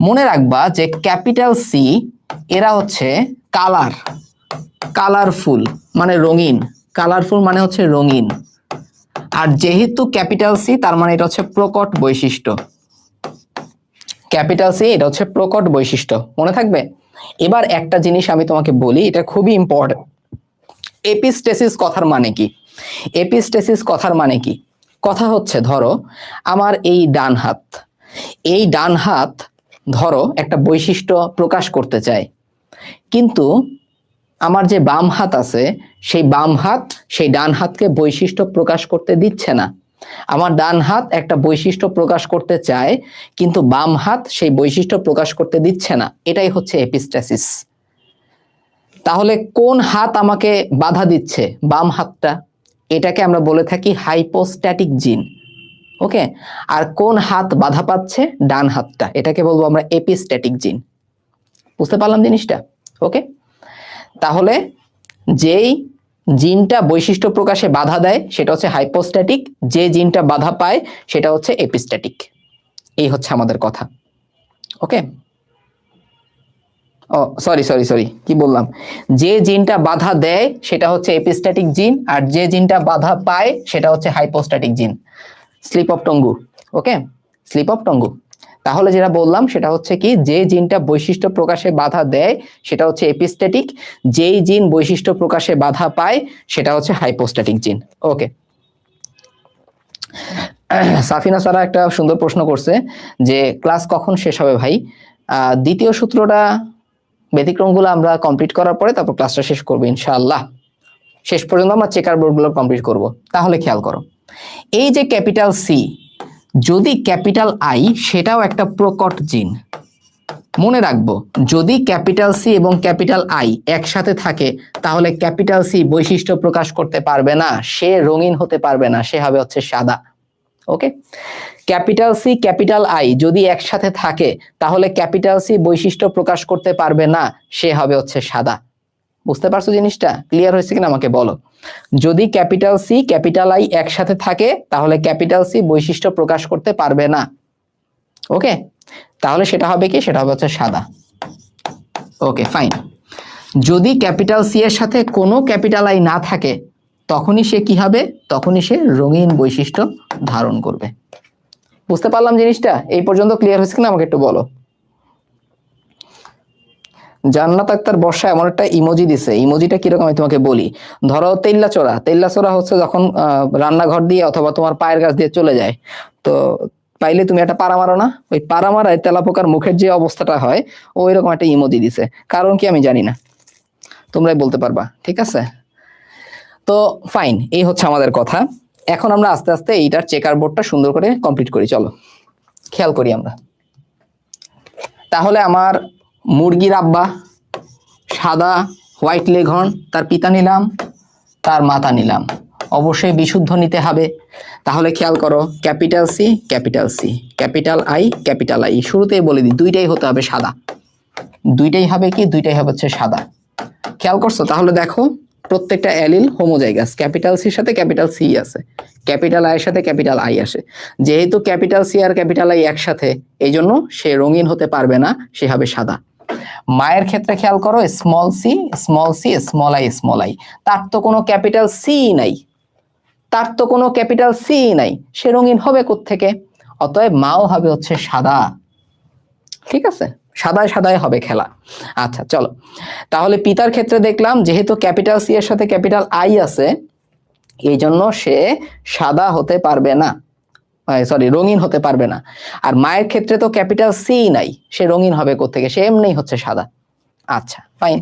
মনে রাখবা যে ক্যাপিটাল সি এরা হচ্ছে কালারফুল মানে রঙিন, কালারফুল মানে হচ্ছে রঙিন। আর যেহেতু ক্যাপিটাল সি তার মানে এটা হচ্ছে প্রকট বৈশিষ্ট্য, ক্যাপিটাল সি এটা হচ্ছে প্রকট বৈশিষ্ট্য, মনে থাকবে। এবার একটা জিনিস আমি তোমাকে বলি, এটা খুবই ইম্পর্টেন্ট। এপিস্টেসিস কথার মানে কি? এপিস্টেসিস কথার মানে কি? কথা হচ্ছে ধরো আমার এই ডান হাত ধরো একটা বৈশিষ্ট্য প্রকাশ করতে চায়, কিন্তু আমার যে বাম হাত আছে সেই বাম হাত সেই ডান হাতকে বৈশিষ্ট্য প্রকাশ করতে দিচ্ছে না। আমার ডান হাত একটা বৈশিষ্ট্য প্রকাশ করতে চায়, কিন্তু বাম হাত সেই বৈশিষ্ট্য প্রকাশ করতে দিচ্ছে না। এটাই হচ্ছে এপিস্টেসিস। তাহলে কোন হাত আমাকে বাধা দিচ্ছে? বাম হাতটা। এটাকে আমরা বলে থাকি হাইপোস্ট্যাটিক জিন। ওকে, আর কোন হাত বাধা পাচ্ছে? ডান হাতটা। এটাকে বলবো আমরা এপিস্ট্যাটিক জিন। বুঝতে পারলাম জিনিসটা? ওকে, তাহলে যেই জিনটা বৈশিষ্ট্য প্রকাশে বাধা দেয় সেটা হচ্ছে হাইপোস্ট্যাটিক, যে জিনটা বাধা পায় সেটা হচ্ছে এপিস্ট্যাটিক। এই হচ্ছে আমাদের কথা। ওকে, ও সরি কি বললাম, যে জিনটা বাধা দেয় সেটা হচ্ছে এপিস্ট্যাটিক জিন, আর যে জিনটা বাধা পায় সেটা হচ্ছে hypostatic gene. Slip of tongue. Okay, slip of tongue. তাহলে যেটা বললাম সেটা হচ্ছে কি, যে জিনটা বৈশিষ্ট্য প্রকাশে বাধা দেয় সেটা হচ্ছে এপিস্ট্যাটিক, যেই জিন বৈশিষ্ট্য প্রকাশে বাধা পায় সেটা হচ্ছে হাইপোস্ট্যাটিক জিন। ওকে, সাফিনা সারা একটা সুন্দর প্রশ্ন করছে যে ক্লাস কখন শেষ হবে ভাই? দ্বিতীয় সূত্রটা ব্যতিক্রমগুলো আমরা কমপ্লিট করার পরে তারপর ক্লাসটা শেষ করবো ইনশাআল্লাহ। শেষ পর্যন্ত আমরা চেকার বোর্ডগুলো কমপ্লিট করব। তাহলে খেয়াল করো, এই যে ক্যাপিটাল সি, যদি ক্যাপিটাল আই সেটাও একটা প্রকট জিন। মনে রাখবো, যদি ক্যাপিটাল সি এবং ক্যাপিটাল আই একসাথে থাকে তাহলে ক্যাপিটাল সি বৈশিষ্ট্য প্রকাশ করতে পারবে না, সে রঙিন হতে পারবে না, সে হবে হচ্ছে সাদা। ওকে, ক্যাপিটাল সি ক্যাপিটাল আই যদি একসাথে থাকে তাহলে ক্যাপিটাল সি বৈশিষ্ট্য প্রকাশ করতে পারবে না, সে হবে হচ্ছে সাদা। বুঝতে পারছো জিনিসটা? ক্লিয়ার হয়েছে কিনা আমাকে বলো। যদি ক্যাপিটাল সি ক্যাপিটাল আই একসাথে থাকে তাহলে ক্যাপিটাল সি বৈশিষ্ট্য প্রকাশ করতে পারবে না। ওকে, তাহলে সেটা হবে কি? সেটা হবে হচ্ছে সাদা। Okay fine. যদি ক্যাপিটাল সি এর সাথে কোনো ক্যাপিটাল আই না থাকে তখনই সে কি হবে? তখনই সে রঙিন বৈশিষ্ট্য ধারণ করবে। বুঝতে পারলাম জিনিসটা? এই পর্যন্ত ক্লিয়ার হয়েছে কিনা আমাকে একটু বলো। জান্নাত আক্তার বর্ষা এমন একটা ইমোজি দিছে, ইমোজিটা কিরকম আমি তোমাকে বলি। ধরো তেল্লাচোরা হচ্ছে যখন রান্নাঘর দিয়ে অথবা তোমার পায়ের কাছ দিয়ে চলে যায়, তো পাইলে তুমি একটা পাড়া মারো না, ওই পাড়া মারায় তেলাপোকার মুখের যে অবস্থাটা হয় ওই রকম একটা ইমোজি দিছে। কারণ কি আমি জানি না, তোমরাই বলতে পারবা। ঠিক আছে, তো ফাইন, এই হচ্ছে আমাদের কথা। এখন আমরা আস্তে আস্তে এইটার চেকার বোর্ডটা সুন্দর করে কমপ্লিট করি। চলো খেয়াল করি আমরা। তাহলে আমার মুরগির আব্বা সাদা হোয়াইট লেঘর্ন, তার পিতা নিলাম, তার মাতা নিলাম, অবশ্যই বিশুদ্ধ নিতে হবে। তাহলে খেয়াল করো, ক্যাপিটাল সি ক্যাপিটাল আই, শুরুতেই বলে দিই দুইটাই হতে হবে সাদা, দুইটাই হবে কি? দুইটাই হবে হচ্ছে সাদা। খেয়াল করছো? তাহলে দেখো প্রত্যেকটা অ্যালিল হোমোজাইগাস, ক্যাপিটাল সির সাথে ক্যাপিটাল সি আছে, ক্যাপিটাল আই এর সাথে ক্যাপিটাল আই আসে। যেহেতু ক্যাপিটাল সি আর ক্যাপিটাল আই একসাথে, এই জন্য সে রঙিন হতে পারবে না, সে হবে সাদা। মায়ের ক্ষেত্রে খেয়াল করো, স্মল সি স্মল আই, তার তো কোনো ক্যাপিটাল সি নাই, সে রঙিন হবে কোত্থেকে? অতএব মাও হবে হচ্ছে সাদা। ঠিক আছে, সাদায় হবে খেলা। আচ্ছা চলো, তাহলে পিতার ক্ষেত্রে দেখলাম যেহেতু ক্যাপিটাল সি এর সাথে ক্যাপিটাল আই আছে এই জন্য সে সাদা হতে পারবে না, রঙিন হতে পারবে না। আর মায়ের ক্ষেত্রে তো ক্যাপিটাল সি নাই, সে রঙিন হবে কোত্থেকে? সে এমনিই হচ্ছে সাদা। আচ্ছা ফাইন,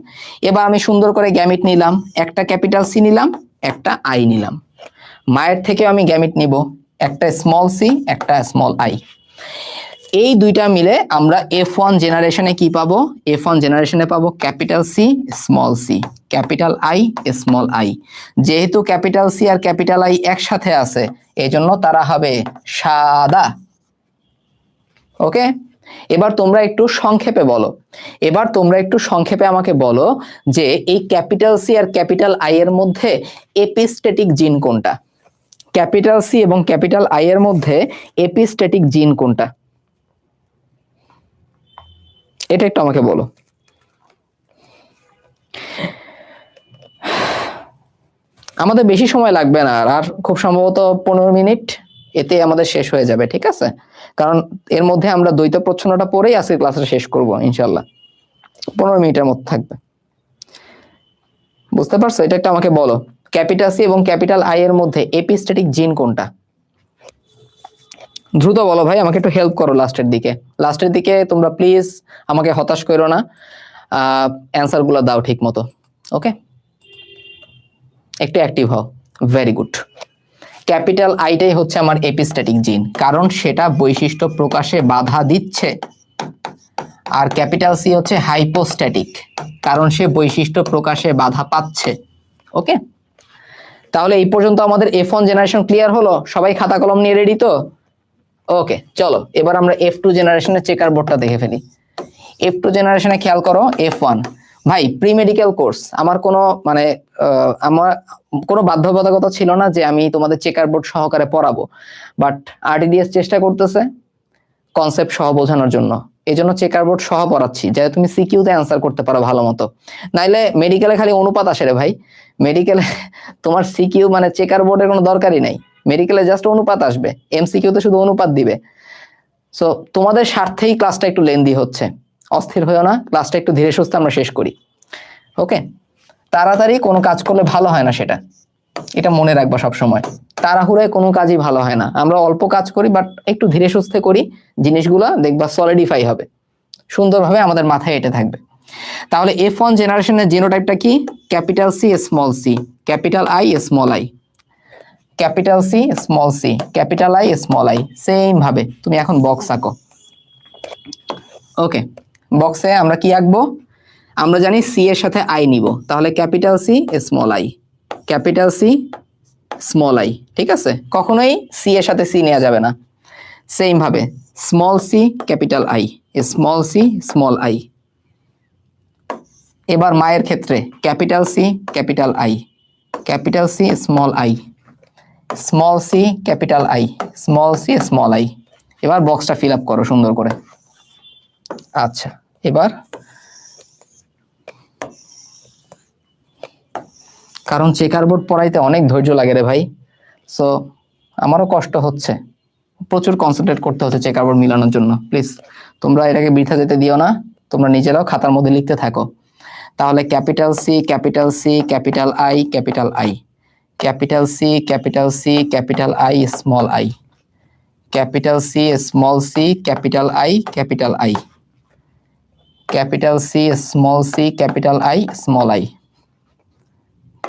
এবার আমি সুন্দর করে গ্যামিট নিলাম, একটা ক্যাপিটাল সি নিলাম, একটা আই নিলাম। মায়ের থেকে আমি গ্যামিট নিব, একটা স্মল সি একটা স্মল আই। এই দুইটা মিলে আমরা F1 জেনারেশনে কি পাবো? F1 জেনারেশনে পাবো capital C small C, capital I small I. যেহেতু ক্যাপিটাল সি আর ক্যাপিটাল আই একসাথে আছে এই জন্য তারা হবে সাদা। ওকে, এবার তোমরা একটু সংক্ষেপে আমাকে বলো যে এই ক্যাপিটাল সি আর ক্যাপিটাল আই এর মধ্যে এপিস্টেটিক জিন কোনটা? ক্যাপিটাল সি এবং ক্যাপিটাল আই এর মধ্যে এপিস্টেটিক জিন কোনটা? এটা একটু আমাকে বলো। আমাদের বেশি সময় লাগবে না, আর খুব সম্ভবত 15 মিনিট, এতে আমাদের শেষ হয়ে যাবে, ঠিক আছে? কারণ এর মধ্যে আমরা দ্বৈত প্রচ্ছন্নটা পড়েই আজকে ক্লাসটা শেষ করব ইনশাল্লাহ। 15 মিনিটের মধ্যে থাকবে, বুঝতে পারছো? এটা একটা আমাকে বলো, ক্যাপিটাল সি এবং ক্যাপিটাল আই এর মধ্যে এপিস্ট্যাটিক জিন কোনটা? দ্রুত বলো ভাই, আমাকে একটু হেল্প করো লাস্টের দিকে তোমরা প্লিজ আমাকে হতাশ করো না, অ্যান্সার গুলো দাও ঠিক মতো, ওকে? একটু অ্যাক্টিভ হও, ভেরি গুড। ক্যাপিটাল আইটাই হচ্ছে আমার এপিস্ট্যাটিক জিন, কারণ সেটা বৈশিষ্ট্য প্রকাশে বাধা দিচ্ছে। আর ক্যাপিটাল সি হচ্ছে হাইপোস্ট্যাটিক, কারণ সে বৈশিষ্ট্য প্রকাশে বাধা পাচ্ছে। ওকে, তাহলে এই পর্যন্ত আমাদের F1 জেনারেশন ক্লিয়ার হলো? সবাই খাতা কলম নিয়ে রেডি তো? ওকে, চলো এবার আমরা F2 জেনারেশনের চেকার বোর্ডটা দেখে ফেলি। F2 জেনারেশনে খেয়াল করো, F1 ভাই প্রি মেডিকেল কোর্স, আমার কোনো মানে আমার কোনো বাধ্যবাধকতা ছিল না যে আমি তোমাদের চেকার বোর্ড সহকারে পড়াবো, বাট RTDS চেষ্টা করতেছে কনসেপ্ট সহ বোঝানোর জন্য, এই জন্য চেকার বোর্ড সহ পড়াচ্ছি, যাতে তুমি সিকিউতে অ্যান্সার করতে পারো ভালো মতো। নাইলে মেডিকেলে খালি অনুপাত আসে রে ভাই, মেডিকেলে তোমার সিকিউ মানে চেকার বোর্ডের কোনো দরকারই নাই, মেডিকেলে জাস্ট অনুপাত আসবে, MCQতে শুধু অনুপাত দিবে। সো তোমাদের স্বার্থেই ক্লাসটা একটু লেন্দি হচ্ছে, অস্থির হয়েও না, ক্লাসটা একটু ধীরে সুস্থে আমরা শেষ করি, ওকে? তাড়াতাড়ি কোনো কাজ করলে ভালো হয় না, সেটা এটা মনে রাখবা সব সময়। তাড়াহুড়োয় কোনো কাজই ভালো হয় না, আমরা অল্প কাজ করি বাট একটু ধীরে সুস্থে করি, জিনিসগুলা দেখবা সলিডিফাই হবে, সুন্দরভাবে আমাদের মাথায় এটা থাকবে। তাহলে F1 জেনারেশনের জিনোটাইপটা কি? Capital C small C, capital I small I, capital C small C, capital I small I. Same ভাবে তুমি এখন বক্স আঁকো, ওকে? বক্সে আমরা কি আঁকবো? আমরা জানি সি এর সাথে আই নিব, তাহলে capital C small I, capital C small I, ঠিক আছে? কখনোই সি এর সাথে সি নেওয়া যাবে না। সেম ভাবে small C capital I, small C small I. এবার মায়ের ক্ষেত্রে capital C capital I, capital C small I, small C capital I, small C small I. এবার বক্সটা ফিল আপ করো সুন্দর করে। আচ্ছা, এবার কারণ চেকার বোর্ড পড়াইতে অনেক ধৈর্য লাগে রে ভাই, সো আমারও কষ্ট হচ্ছে, প্রচুর কনসেন্ট্রেট করতে হচ্ছে চেকার বোর্ড মিলানোর জন্য। প্লিজ তোমরা এটাকে বৃথা যেতে দিও না, তোমরা নিজেরাও খাতার মধ্যে লিখতে থাকো। তাহলে capital C capital C capital I capital I, capital C capital C capital I small I, capital C small C capital I capital I, capital C small C capital I small I,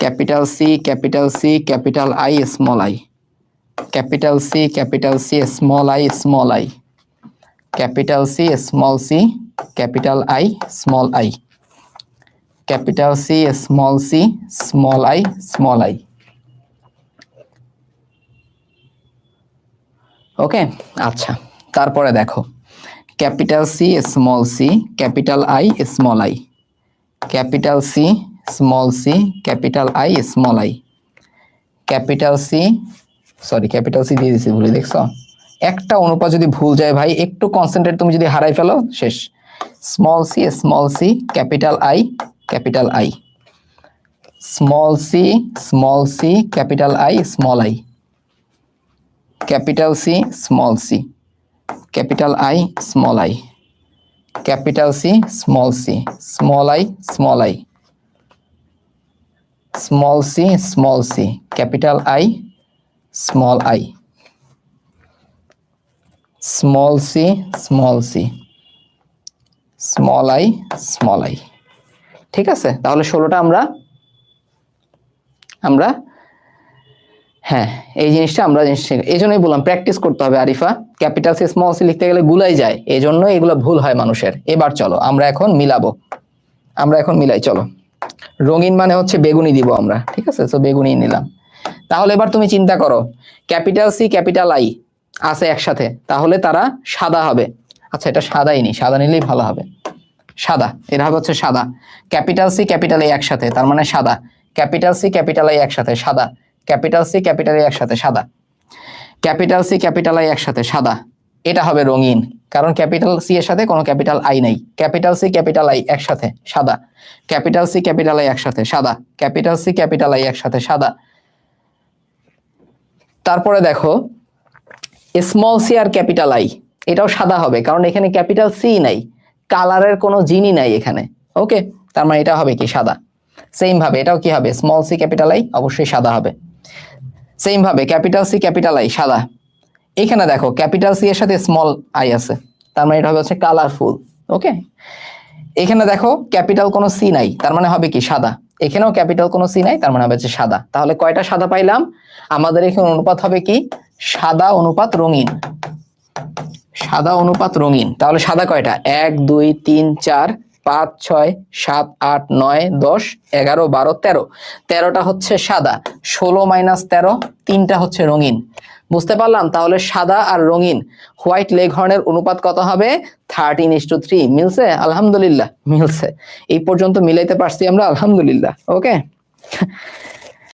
capital C capital C capital I small I, capital C small I small I, capital C small C capital I small I, capital C small I small I. Okay, আচ্ছা তারপরে দেখো capital C small C capital I small I, capital C small C capital I small I, capital C capital C দিয়ে দিছি ভুলে, দেখছো? একটা অনুপাত যদি ভুল যায় ভাই, একটু কনসেন্ট্রেট তুমি যদি হারাই ফেলো, শেষ। Small C capital I capital I, small C capital I small I, capital C capital I small I, capital C small I small I, small C capital I small I, small C small I small I. ঠিক আছে, তাহলে 16টা আমরা হ্যাঁ এই জিনিসটা আমরা এই জন্যই বললাম প্র্যাকটিস করতে হবে Arifa, capital C small C লিখতে গেলে গুলাই যায়, এই জন্য এগুলো ভুল হয় মানুষের। এবার চলো আমরা এখন মিলাই, চলো। রঙিন মানে হচ্ছে বেগুনি দিব আমরা, ঠিক আছে? তো বেগুনি নিলাম। তাহলে এবার তুমি চিন্তা করো, ক্যাপিটাল সি ক্যাপিটাল আই আছে একসাথে, তাহলে তারা সাদা হবে। আচ্ছা এটা সাদাই নি, সাদা নিলেই ভালো হবে, সাদা। এরা হবে হচ্ছে সাদা। ক্যাপিটাল সি ক্যাপিটাল আই একসাথে, তার মানে সাদা। ক্যাপিটাল সি ক্যাপিটাল আই একসাথে, সাদা। ক্যাপিটাল সি ক্যাপিটাল আই একসাথে, সাদা। ক্যাপিটাল সি ক্যাপিটাল আই একসাথে, সাদা। এটা হবে রঙিন, কারণ ক্যাপিটাল সি এর সাথে কোনো ক্যাপিটাল আই নাই। ক্যাপিটাল সি ক্যাপিটাল আই একসাথে সাদা, ক্যাপিটাল সি ক্যাপিটাল আই একসাথে সাদা, ক্যাপিটাল সি ক্যাপিটাল আই একসাথে সাদা। তারপরে দেখো স্মল সি আর ক্যাপিটাল আই, এটাও সাদা হবে, কারণ এখানে ক্যাপিটাল সি নাই, কালারের কোনো জিনই নাই এখানে। ওকে, তার মানে এটা হবে কি সাদা। সেম ভাবে এটাও কি হবে, স্মল সি ক্যাপিটাল আই অবশ্যই সাদা হবে। সেম ভাবে ক্যাপিটাল সি ক্যাপিটাল আই সাদা। এখানে দেখো ক্যাপিটাল সি এর সাথে স্মল আই আছে, তার মানে এটা হবে হচ্ছে কালারফুল। ওকে, এখানে দেখো ক্যাপিটাল কোনো সি নাই, তার মানে হবে কি সাদা। এখানেও ক্যাপিটাল কোনো সি নাই, তার মানে হবে হচ্ছে সাদা। তাহলে কয়টা সাদা পাইলাম? আমাদের এখানে অনুপাত হবে কি সাদা অনুপাত রঙিন, সাদা অনুপাত রঙিন। তাহলে সাদা কয়টা? 1 2 3 4 5 6 7 8 9 10 11 12 13, 13টা হচ্ছে সাদা, 16 মাইনাস 13 3টা হচ্ছে রঙিন। বুঝতে পারলাম? তাহলে সাদা আর রঙিন হোয়াইট লেগহর্নের অনুপাত কত হবে? 13:3। মিলছে? আলহামদুলিল্লাহ মিলছে। এই পর্যন্ত মিলাইতে পারছি আমরা, আলহামদুলিল্লাহ। ওকে।